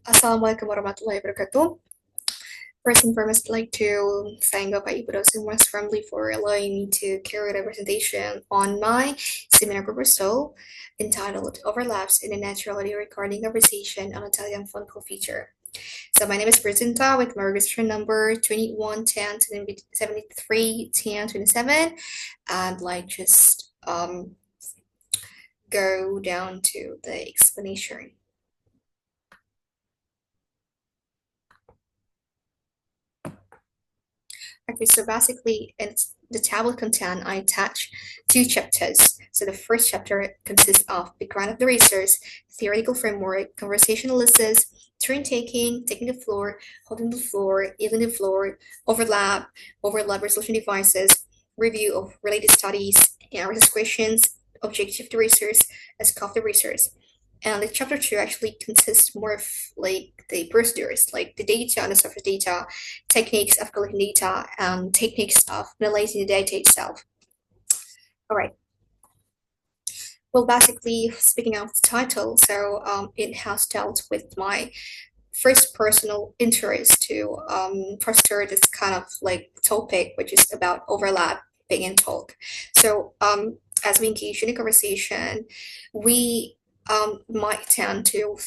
Assalamualaikum warahmatullahi wabarakatuh. First and foremost, I'd like to thank Bapak Ibu dosen most friendly for allowing me to carry the presentation on my seminar proposal entitled Overlaps in a Naturality Recording Conversation on Italian Phone Call Feature. So my name is Zinta with my registration number 2110731027, and like just go down to the explanation. Okay, so basically, in the table content, I attach two chapters. So the first chapter consists of background of the research, theoretical framework, conversationalism, turn taking, taking the floor, holding the floor, yielding the floor, overlap resolution devices, review of related studies, and questions, objective of the research, and scope of the research. And the chapter two actually consists more of like the procedures, like the data and the surface data, techniques of collecting data, and techniques of analyzing the data itself. All right. Well, basically, speaking of the title, so it has dealt with my first personal interest to foster this kind of like topic, which is about overlapping and talk. So as we engage in a conversation, we might tend to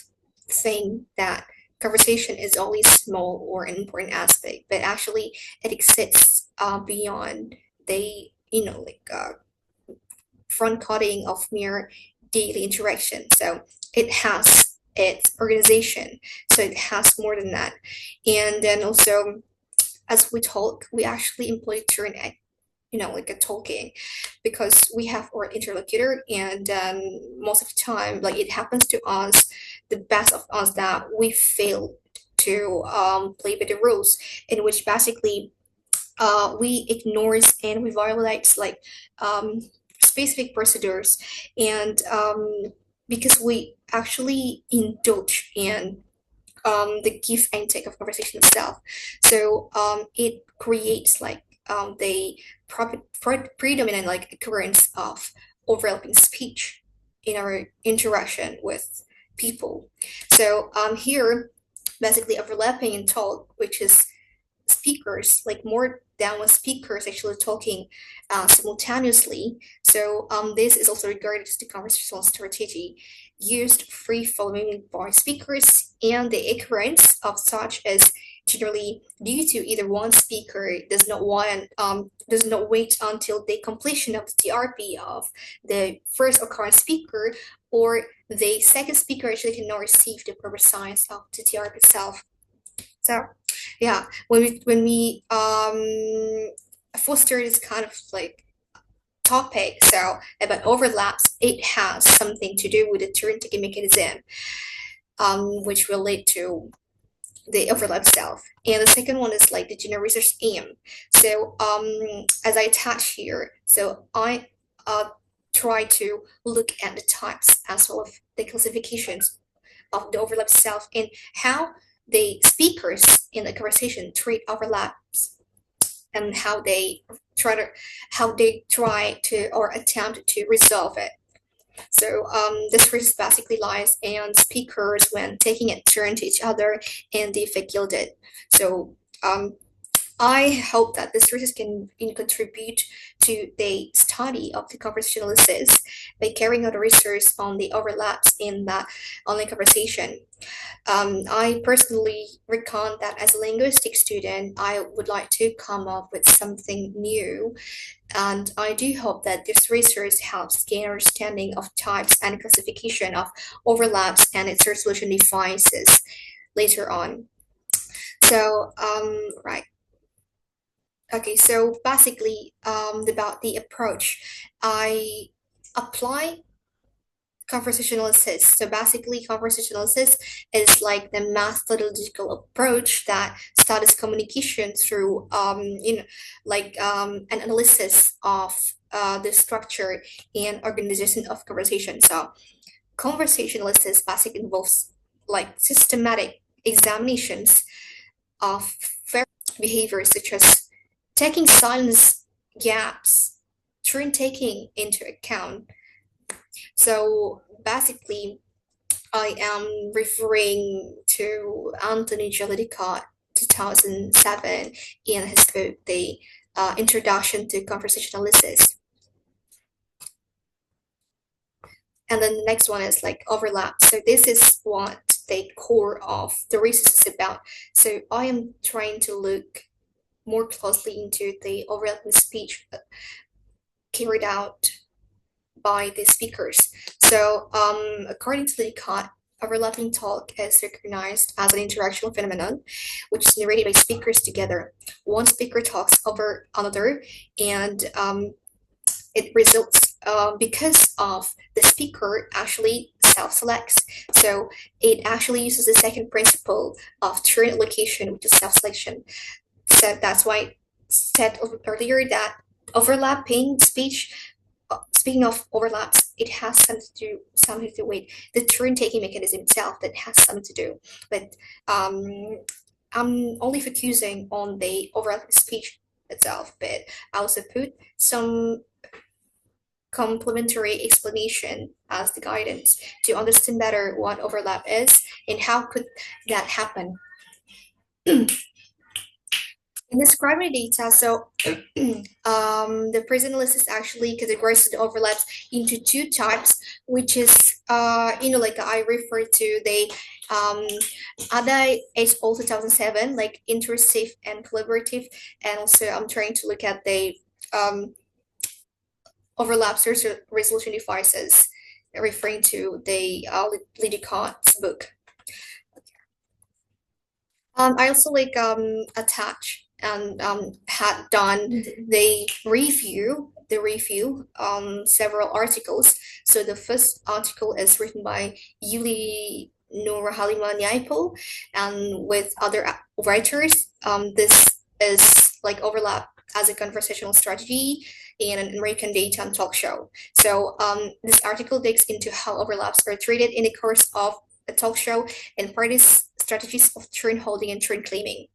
think that conversation is only small or an important aspect, but actually it exists beyond the front cutting of mere daily interaction. So it has its organization, so it has more than that. And then also, as we talk, we actually employ turn like a talking, because we have our interlocutor, and most of the time, like it happens to us, the best of us, that we fail to play by the rules, in which basically we ignores and we violates like specific procedures, and because we actually indulge in the give and take of conversation itself. So it creates like the predominant like occurrence of overlapping speech in our interaction with people. So here, basically overlapping in talk, which is speakers, like more than one speakers actually talking simultaneously. So this is also regarded as the conversational strategy used free flowing by speakers, and the occurrence of such is generally due to either one speaker does not wait until the completion of the TRP of the first occurrence speaker, or the second speaker actually cannot receive the proper signs of the TRP itself. So yeah, when we foster this kind of like topic, so about overlaps, it has something to do with the turn-taking mechanism, which relate to the overlap itself. And the second one is like the general research aim. So as I attach here, so I try to look at the types as well as the classifications of the overlap itself, and how the speakers in the conversation treat overlaps, and how they try to or attempt to resolve it. So this risk basically lies in speakers when taking a turn to each other and the effect yielded. So I hope that this research can contribute to the study of the conversationalists by carrying out research on the overlaps in the online conversation. I personally reckon that as a linguistic student, I would like to come up with something new, and I do hope that this research helps gain understanding of types and classification of overlaps and its resolution devices later on. So, right. Okay, so basically, about the approach, I apply conversationalists. So basically, conversationalists is like the methodological approach that studies communication through, an analysis of the structure and organization of conversation. So conversationalists basically involves like systematic examinations of behaviors such as taking silence gaps, turn taking into account. So basically, I am referring to Anthony Jolicotte, 2007, in his book, The Introduction to Conversationalism. And then the next one is like overlap. So this is what the core of the research is about. So I am trying to look more closely into the overlapping speech carried out by the speakers. So, according to Lidicott, overlapping talk is recognized as an interactional phenomenon, which is narrated by speakers together. One speaker talks over another, and it results because of the speaker actually self-selects. So it actually uses the second principle of turn allocation, which is self-selection. So that's why I said earlier that overlapping speech, speaking of overlaps, it has something to do with the turn taking mechanism itself that has something to do. But um, I'm only focusing on the overlapping speech itself, but I also put some complementary explanation as the guidance to understand better what overlap is and how could that happen. In describing the data, so the prison analysis actually categorizes the overlaps into two types, which is, like I refer to the um, ADA is also 2007, like intrusive and collaborative, and also I'm trying to look at the overlaps resolution devices, referring to the Lidicott's book. I also like attach and had done the review several articles. So the first article is written by Yuli Nurhalima Nyaipo and with other writers. This is like overlap as a conversational strategy in an American daytime talk show. So this article digs into how overlaps are treated in the course of a talk show and practice strategies of turn holding and turn claiming.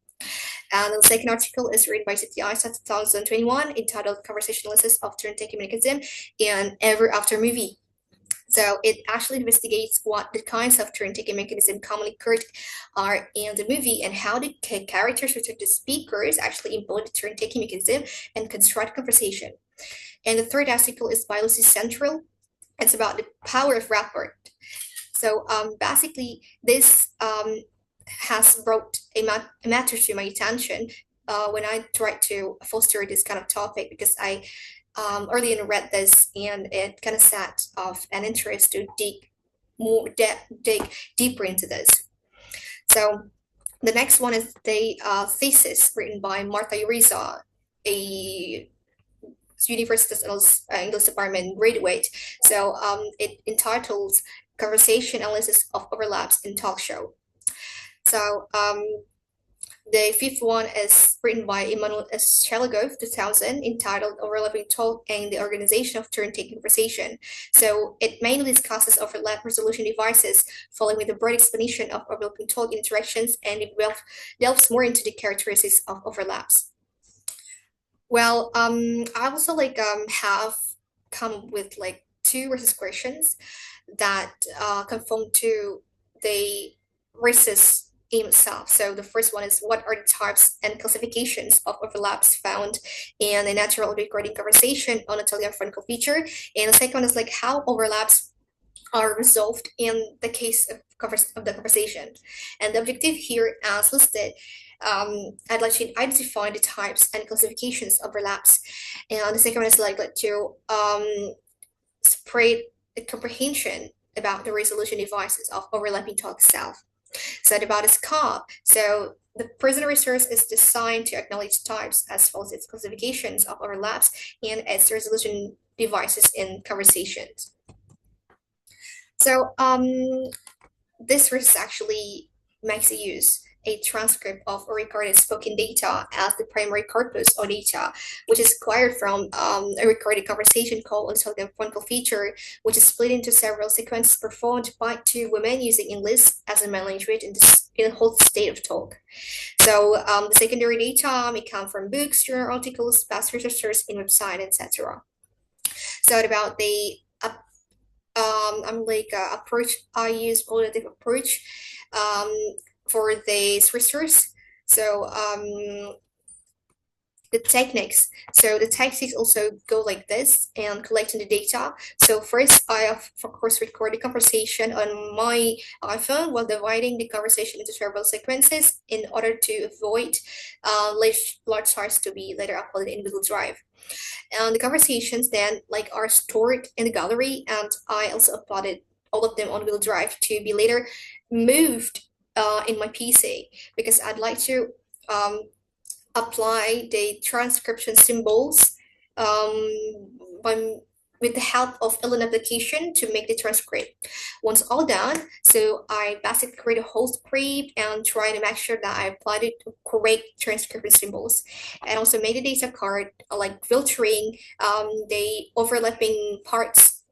And the second article is written by CTI 2021 entitled Conversationalists of Turn Taking Mechanism and Ever After Movie. So it actually investigates what the kinds of turn taking mechanism commonly occurred are in the movie and how the characters or the speakers actually employ the turn taking mechanism and construct conversation. And the third article is by Lucy Central. It's about the power of rapport. So basically, this has brought a matter to my attention when I tried to foster this kind of topic because I earlier read this and it kind of set off an interest to dig deeper into this. So the next one is the thesis written by Martha Uriza, a University English Department graduate. So it entitled Conversation Analysis of Overlaps in Talk Show. So the fifth one is written by Emmanuel S. Shelagov, 2000, entitled Overlapping Talk and the Organization of Turn-Taking Conversation. So it mainly discusses overlap resolution devices, following with a broad explanation of overlapping talk interactions, and it delves more into the characteristics of overlaps. Well, I also have come with like two versus questions that conform to the versus aim itself. So the first one is what are the types and classifications of overlaps found in a natural recording conversation on a telephonical feature? And the second one is like how overlaps are resolved in the case of the conversation. And the objective here, as listed, I'd like to identify the types and classifications of overlaps. And the second one is like to spread a comprehension about the resolution devices of overlapping talk itself. So about its scope, so the present resource is designed to acknowledge types as well as its classifications of overlaps and its resolution devices in conversations. So this resource actually makes use a transcript of a recorded spoken data as the primary corpus or data, which is acquired from a recorded conversation called until the frontal feature, which is split into several sequences performed by two women using English as a main language in a whole state of talk. So the secondary data may come from books, journal articles, past researchers in website, etc. So about the I'm like approach. I use qualitative approach um, for this resource. So the techniques. So the tactics also go like this and collecting the data. So first, I of course record the conversation on my iPhone while dividing the conversation into several sequences in order to avoid large files to be later uploaded in Google Drive. And the conversations then like are stored in the gallery, and I also uploaded all of them on Google Drive to be later moved in my PC because I'd like to um, apply the transcription symbols um, by, with the help of LN application to make the transcript. Once all done, so I basically create a whole script and try to make sure that I applied it to correct transcription symbols, and also make the data card like filtering the overlapping parts.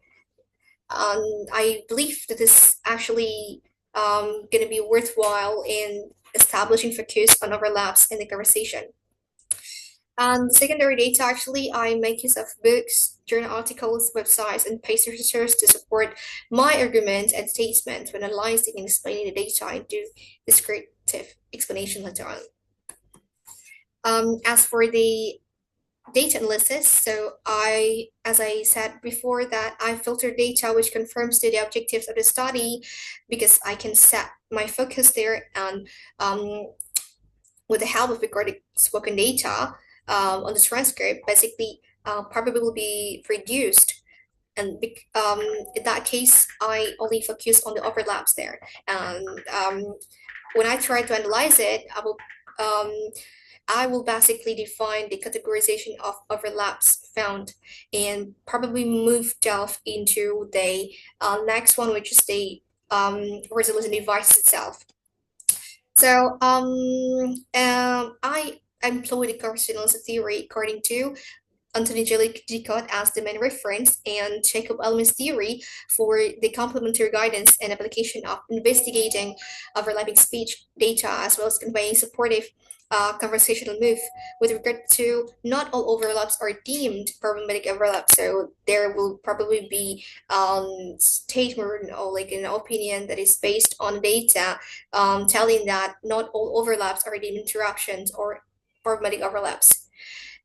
I believe that this actually going to be worthwhile in establishing focus on overlaps in the conversation. And secondary data, actually, I make use of books, journal articles, websites, and paid research to support my argument and statements when analyzing and explaining the data into descriptive explanation later on. As for the data analysis, so as I said before, that I filter data which confirms the objectives of the study because I can set my focus there, and with the help of recorded spoken data on the transcript, basically probably will be reduced. And in that case, I only focus on the overlaps there. And when I try to analyze it, um, I will basically define the categorization of overlaps found and probably move delve into the next one, which is the resolution device itself. So I employ the correspondence theory according to Anthony Jellicoe as the main reference, and Jacob Elman's theory for the complementary guidance and application of investigating overlapping speech data, as well as conveying supportive conversational move. With regard to not all overlaps are deemed problematic overlaps, so there will probably be statement or like an opinion that is based on data telling that not all overlaps are deemed interruptions or problematic overlaps.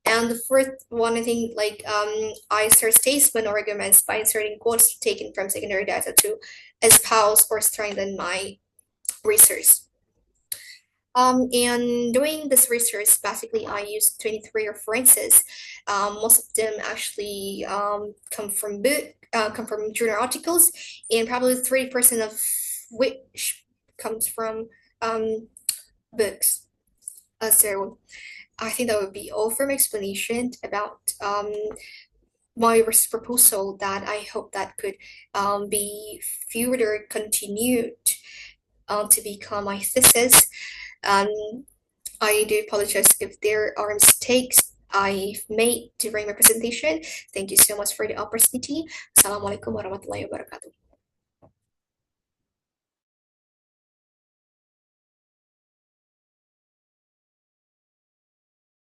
And the fourth one, I think, like I insert statement or arguments by inserting quotes taken from secondary data to espouse or strengthen my research. And doing this research, basically, I use 23 references. Most of them actually come from journal articles, and probably 30% of which comes from books. So I think that would be all from explanation about my proposal that I hope that could be further continued to become my thesis. Um, I do apologize if there are mistakes I've made during my presentation. Thank you so much for the opportunity. Assalamualaikum warahmatullahi wabarakatuh.